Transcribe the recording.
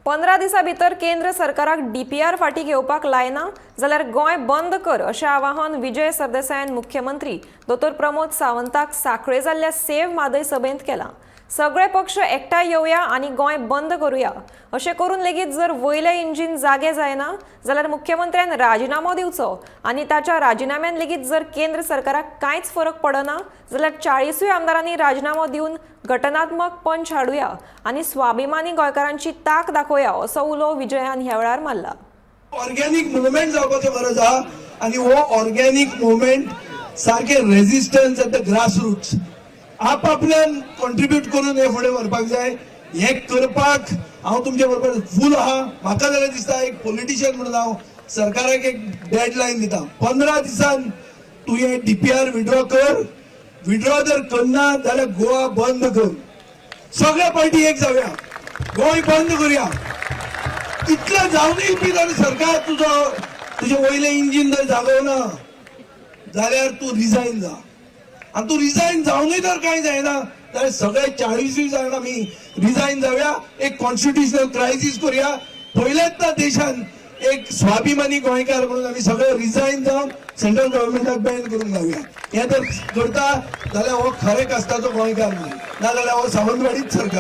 15 दिसां भितर केंद्र सरकाराक डीपीआर फाटी घेवपाक लायना जाल्यार गोंय बंद कर अशें आवाहन विजय सरदेसायान मुख्यमंत्री डॉ प्रमोद सावंताक सांखळे जाल्ल्या सेव्ह म्हादय सभेंत केलां। सगळे पक्ष एकठांय येवया आनी गोंय बंद करुया अशें करून लेगीत जर वयले इंजीन जागे जायना जाल्यार मुख्यमंत्र्यान राजिनामो दिवचो आनी ताच्या राजिनाम्यान लेगीत जर केंद्र सरकाराक कांयच फरक पडना जाल्यार 40 आमदारांनी राजिनामो दिवन घटनात्मक पंच हाडुया आनी स्वाभिमानी गोंयकारांची ताक दाखोवया असो उलो विजयान ह्या वेळार मारला। ऑर्गेनिक मुवमेंट जावपाची गरज आहा आनी हो ऑर्गेनिक मुवमेंट सारखे resistance at the grass roots आपल्यान कॉन्ट्रीब्यूट करून हे फुडें व्हरपाक जाय। हे करपाक हांव तुमचे बरोबर फूल आहा। म्हाका जाल्यार दिसता एक पॉलिटिशियन म्हणून हांव सरकाराक एक डेडलायन दिता, 15 दिसान तूं हे डीपीआर विड्रॉ कर। विड्रॉ जर करना जाल्यार गोवा बंद कर। सगळ्या पार्टी एक जावया, गोंय बंद करुया। इतलें जावनय बी जर सरकार तुझे वयले इंजीन जर जागोवना जाल्यार तूं रिजायन जा। आणि तू रिजायन जाऊनही जर काही जायना तर सगळे 40 जाण आम्ही रिजायन जाऊया, एक कॉन्स्टिट्युशनल क्रायसिस करूया। पहिल्यांदा देशान एक स्वाभिमानी गोंयकार म्हणून आम्ही सगळे रिजायन जाऊन सेंट्रल गव्हर्नमेंटाक बॅन करून जाऊया। हे जर करता जाल्यार हो खरे कष्टाचो गोंयकार ना जाल्यार हो सावंतवाडीच सरकार।